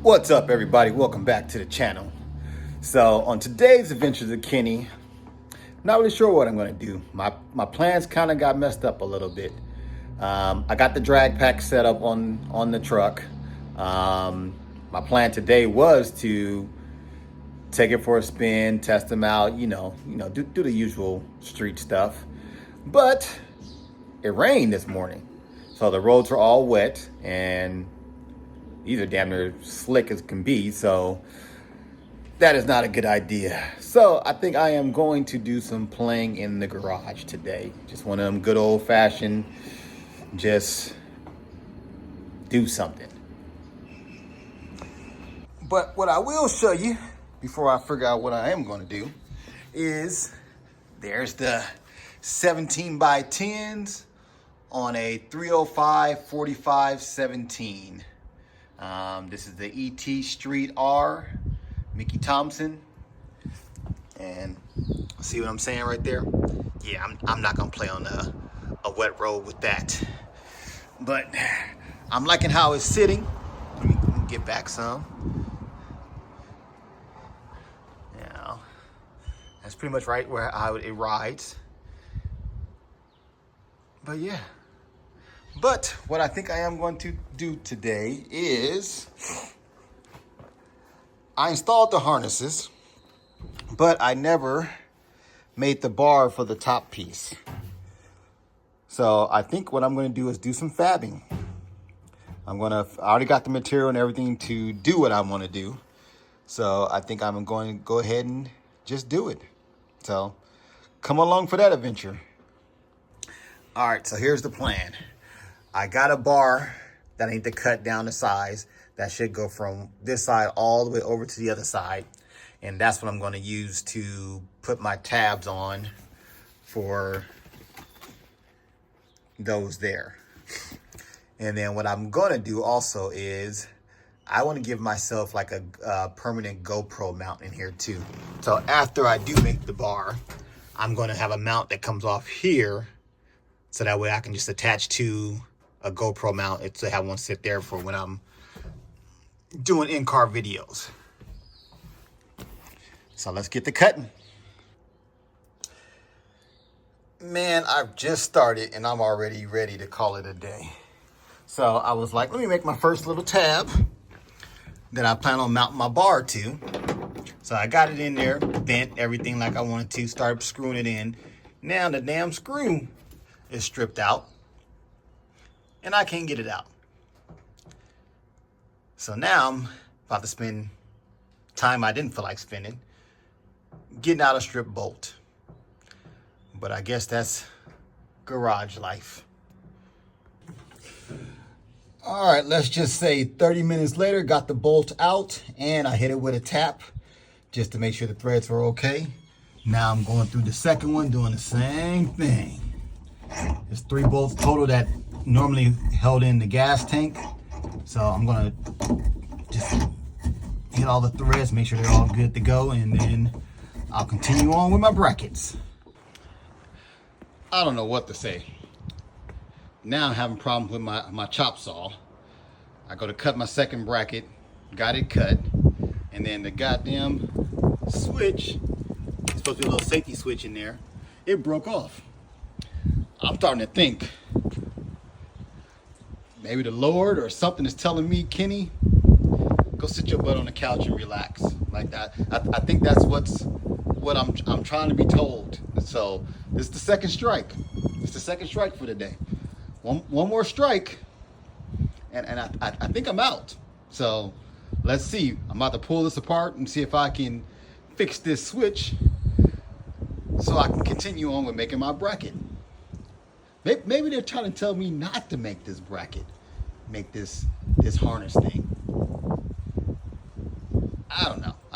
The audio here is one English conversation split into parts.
What's up, everybody? Welcome back to the channel. So on today's Adventures of Kenny, not really sure what I'm going to do. My plans kind of got messed up a little bit. I got the drag pack set up on the truck. My plan today was to take it for a spin, test them out, do the usual street stuff. But it rained this morning, so the roads are all wet and these are damn near slick as can be, so that is not a good idea. So I think I am going to do some playing in the garage today. Just one of them good old fashioned, just do something. But what I will show you before I figure out what I am going to do is there's the 17 by 10s on a 305 45 17. This is the ET Street R, Mickey Thompson. And see what I'm saying right there? Yeah, I'm not gonna play on a wet road with that. But I'm liking how it's sitting. Let me get back some. Yeah, that's pretty much right where how it rides. But yeah. But what I think I am going to do today is I installed the harnesses, but I never made the bar for the top piece. So I think what I'm going to do is do some fabbing. I already got the material and everything to do what I want to do. So I think I'm going to go ahead and just do it. So come along for that adventure. All right, so here's the plan. I got a bar that I need to cut down to size that should go from this side all the way over to the other side. And that's what I'm going to use to put my tabs on for those there. And then what I'm going to do also is I want to give myself like a permanent GoPro mount in here too. So after I do make the bar, I'm going to have a mount that comes off here. So that way I can just attach to a GoPro mount. It's to have one sit there for when I'm doing in-car videos. So let's get to cutting. Man, I've just started and I'm already ready to call it a day. So I was like, let me make my first little tab that I plan on mounting my bar to. So I got it in there, bent everything like I wanted to, started screwing it in. Now the damn screw is stripped out and I can't get it out. So now I'm about to spend time I didn't feel like spending getting out a strip bolt. But I guess that's garage life. All right, let's just say 30 minutes later, got the bolt out and I hit it with a tap just to make sure the threads were okay. Now I'm going through the second one, doing the same thing. There's 3 bolts total that normally held in the gas tank. So I'm gonna just hit all the threads, make sure they're all good to go, and then I'll continue on with my brackets. I don't know what to say. Now I'm having problems with my chop saw. I go to cut my second bracket, got it cut, and then the goddamn switch, it's supposed to be a little safety switch in there, it broke off. I'm starting to think maybe the Lord or something is telling me, Kenny, go sit your butt on the couch and relax. Like that. I think that's what I'm trying to be told. So this is the second strike. It's the second strike for the day. One more strike, and I think I'm out. So let's see. I'm about to pull this apart and see if I can fix this switch so I can continue on with making my bracket. Maybe they're trying to tell me not to make this bracket, make this harness thing. I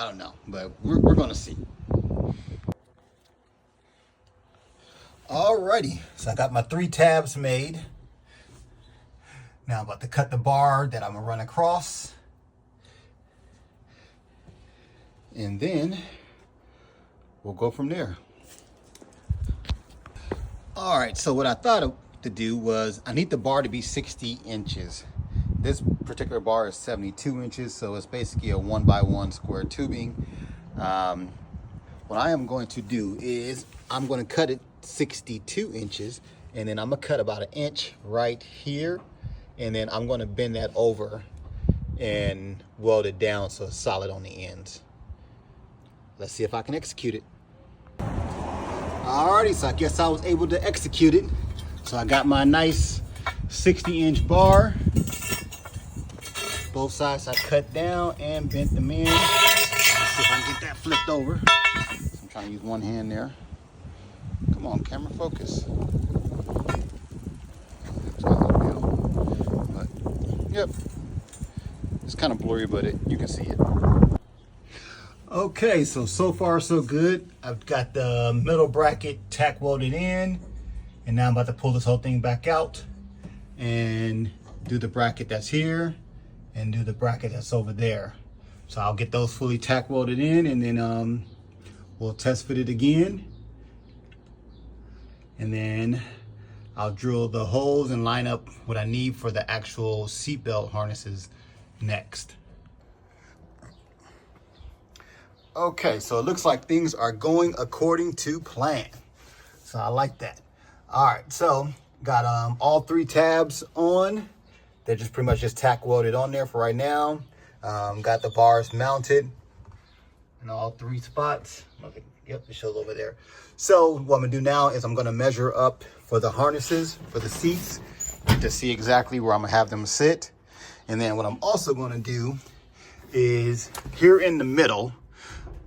don't know, but we're gonna see. Alrighty, so I got my 3 tabs made. Now I'm about to cut the bar that I'm gonna run across. And then we'll go from there. All right, so what I thought to do was I need the bar to be 60 inches. this particular bar is 72 inches, so it's basically a 1x1 square tubing. What I am going to do is I'm going to cut it 62 inches, and then I'm going to cut about 1 inch right here, and then I'm going to bend that over and weld it down so it's solid on the ends. Let's see if I can execute it. Alrighty, so I guess I was able to execute it. So I got my nice 60-inch bar. Both sides I cut down and bent them in. Let's see if I can get that flipped over. I'm trying to use one hand there. Come on, camera, focus. But, yep. It's kind of blurry, but you can see it. Okay, so far so good. I've got the middle bracket tack welded in, and now I'm about to pull this whole thing back out and do the bracket that's here and do the bracket that's over there. So I'll get those fully tack welded in, and then we'll test fit it again, and then I'll drill the holes and line up what I need for the actual seatbelt harnesses next. Okay, so it looks like things are going according to plan. So I like that. All right, so got all 3 tabs on. They're just pretty much just tack welded on there for right now. Got the bars mounted in all 3 spots. Yep, it shows over there. So what I'm gonna do now is I'm gonna measure up for the harnesses, for the seats, to see exactly where I'm gonna have them sit. And then what I'm also gonna do is here in the middle,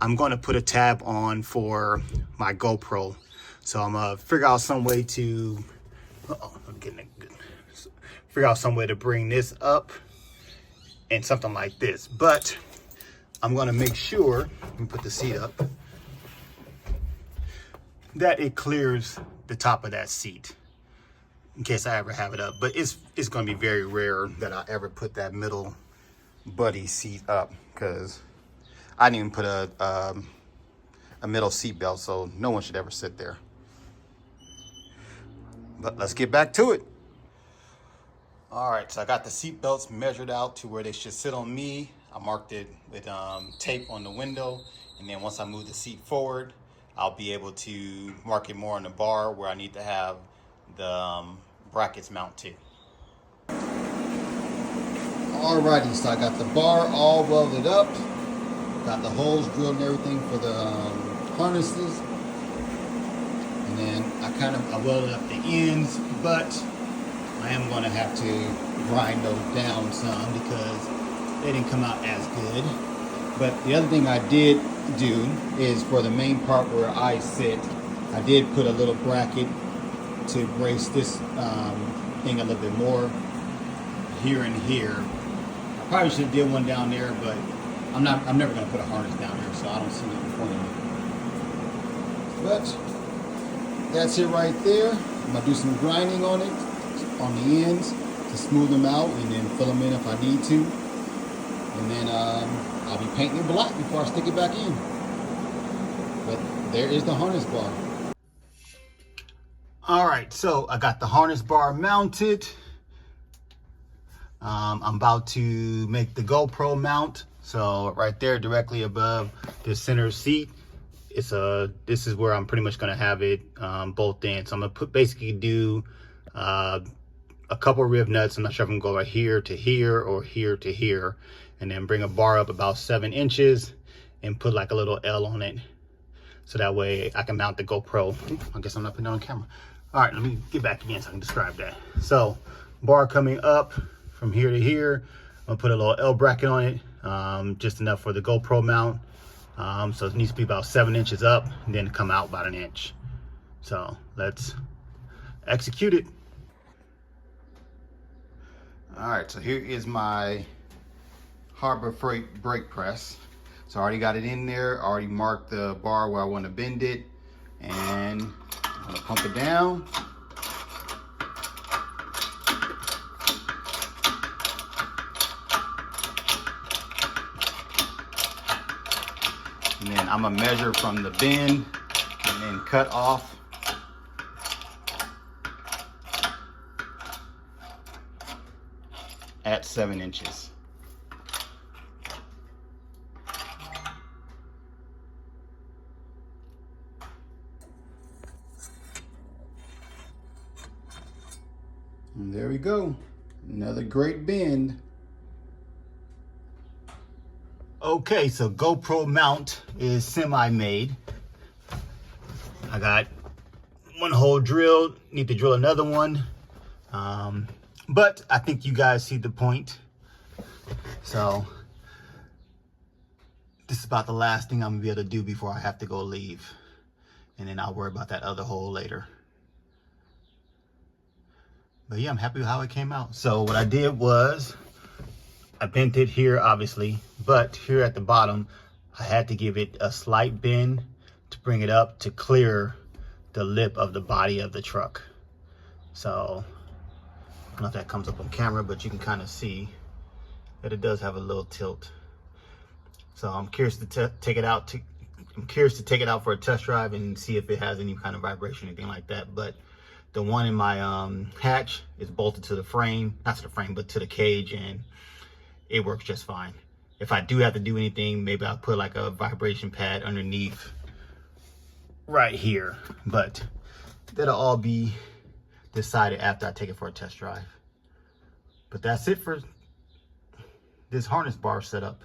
I'm going to put a tab on for my GoPro. So I'm going to figure out some way to, figure out some way to bring this up and something like this. But I'm going to make sure, let me put the seat up, that it clears the top of that seat in case I ever have it up. But it's going to be very rare that I ever put that middle buddy seat up, because I didn't even put a middle seat belt, so no one should ever sit there. But let's get back to it. All right, so I got the seat belts measured out to where they should sit on me. I marked it with tape on the window, and then once I move the seat forward, I'll be able to mark it more on the bar where I need to have the brackets mount to. Alrighty, so I got the bar all welded up. Got the holes drilled and everything for the harnesses. And then I welded up the ends, but I am going to have to grind those down some because they didn't come out as good. But the other thing I did do is for the main part where I sit, I did put a little bracket to brace this thing a little bit more here and here. I probably should have did one down there, but I'm never going to put a harness down there, so I don't see the point in it. But that's it right there. I'm going to do some grinding on it, on the ends, to smooth them out, and then fill them in if I need to. And then I'll be painting it black before I stick it back in. But there is the harness bar. All right, so I got the harness bar mounted. I'm about to make the GoPro mount. So right there, directly above the center seat, this is where I'm pretty much gonna have it bolt in. So I'm gonna basically do a couple rib nuts. I'm not sure if I'm gonna go right here to here or here to here, and then bring a bar up about 7 inches and put like a little L on it. So that way I can mount the GoPro. I guess I'm not putting it on camera. All right, let me get back again so I can describe that. So bar coming up from here to here. I'm gonna put a little L bracket on it, just enough for the GoPro mount. So it needs to be about 7 inches up and then come out about 1 inch. So let's execute it. All right, so here is my Harbor Freight brake press. So I already got it in there, already marked the bar where I want to bend it, and I'm gonna pump it down. And then I'm gonna measure from the bend and then cut off. at 7 inches. And there we go. Another great bend. Okay, so GoPro mount is semi-made. I got one hole drilled, need to drill another one. But I think you guys see the point. So this is about the last thing I'm gonna be able to do before I have to go leave. And then I'll worry about that other hole later. But yeah, I'm happy with how it came out. So what I did was, I bent it here obviously, but here at the bottom, I had to give it a slight bend to bring it up to clear the lip of the body of the truck. So, I don't know if that comes up on camera, but you can kind of see that it does have a little tilt. So I'm curious to take it out. I'm curious to take it out for a test drive and see if it has any kind of vibration or anything like that. But the one in my hatch is bolted to the frame, not to the frame, but to the cage, and it works just fine. If I do have to do anything, maybe I'll put like a vibration pad underneath right here, but that'll all be decided after I take it for a test drive. But that's it for this harness bar setup.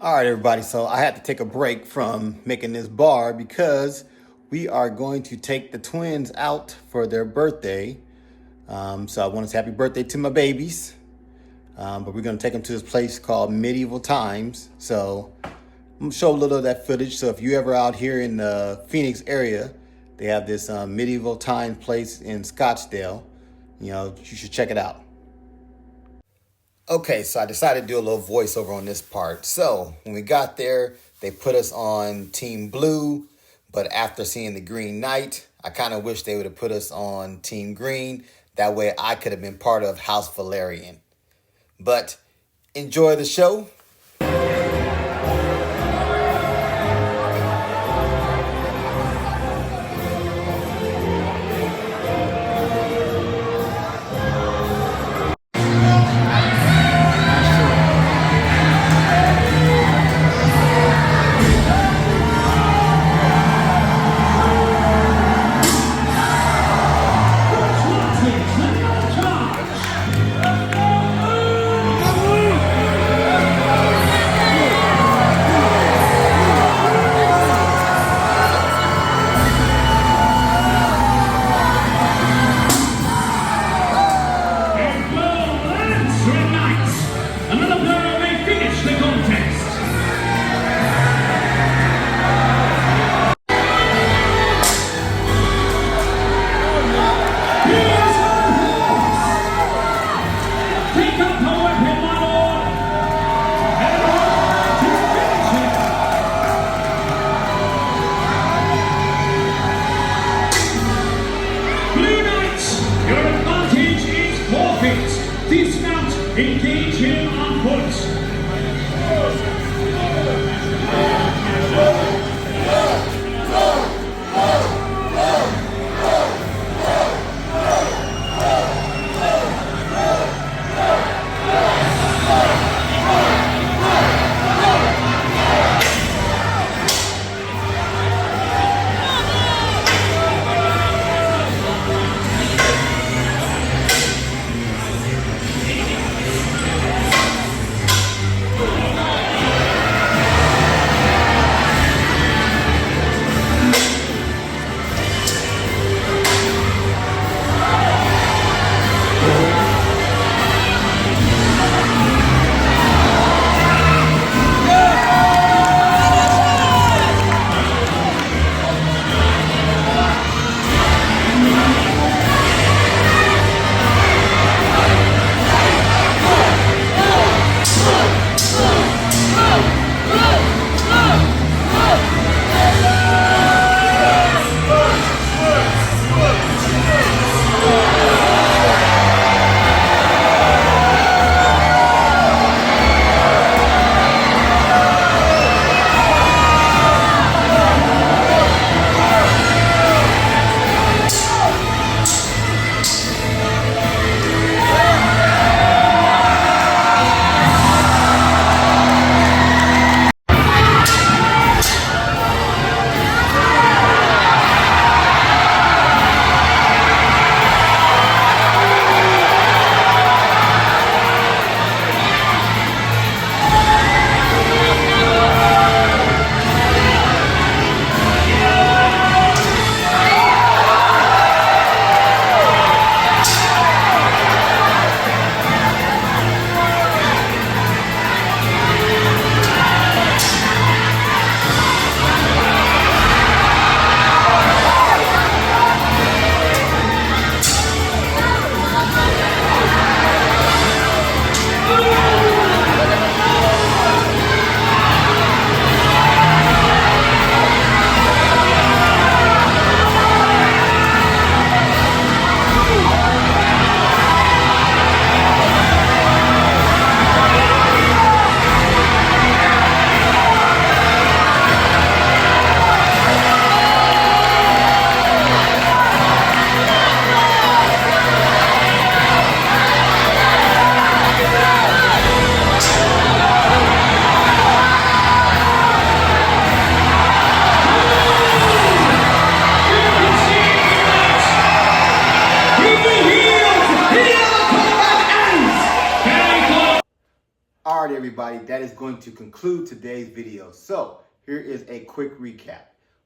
All right, everybody, so I had to take a break from making this bar because we are going to take the twins out for their birthday. So I want to say happy birthday to my babies. But we're going to take them to this place called Medieval Times. So I'm going to show a little of that footage. So if you ever out here in the Phoenix area, they have this Medieval Times place in Scottsdale. You know, you should check it out. Okay, so I decided to do a little voiceover on this part. So when we got there, they put us on Team Blue. But after seeing the Green Knight, I kind of wish they would have put us on Team Green. That way I could have been part of House Valerian. But enjoy the show. Engage him on foot. All right, everybody, that is going to conclude today's video. So here is a quick recap.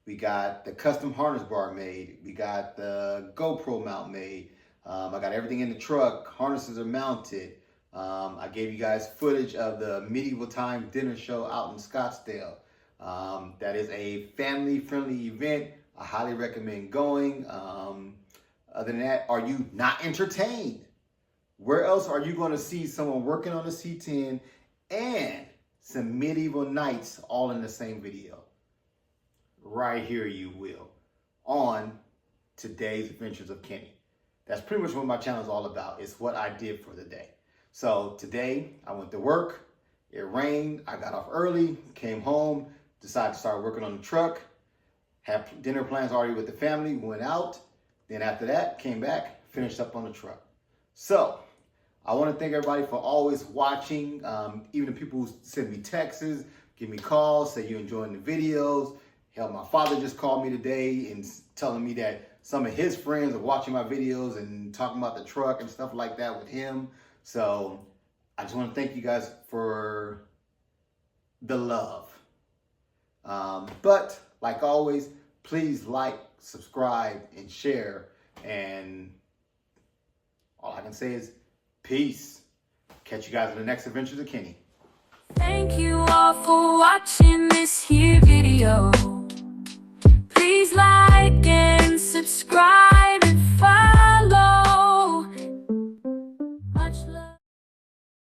We got the custom harness bar made. We got the GoPro mount made. I got everything in the truck. Harnesses are mounted. I gave you guys footage of the medieval time dinner show out in Scottsdale. That is a family-friendly event. I highly recommend going. Other than that, are you not entertained? Where else are you going to see someone working on a C10 and some medieval knights all in the same video? Right here you will, on today's Adventures of Kenny. That's pretty much what my channel is all about. It's what I did for the day. So today I went to work. It rained. I got off early, came home, decided to start working on the truck. Had dinner plans already with the family, went out. Then after that, came back, finished up on the truck. So I want to thank everybody for always watching. Even the people who send me texts, give me calls, say you're enjoying the videos. Hell, my father just called me today and telling me that some of his friends are watching my videos and talking about the truck and stuff like that with him. So I just want to thank you guys for the love. But like always, please like, subscribe, and share. And all I can say is peace. Catch you guys in the next Adventures of Kenny. Thank you all for watching this here video.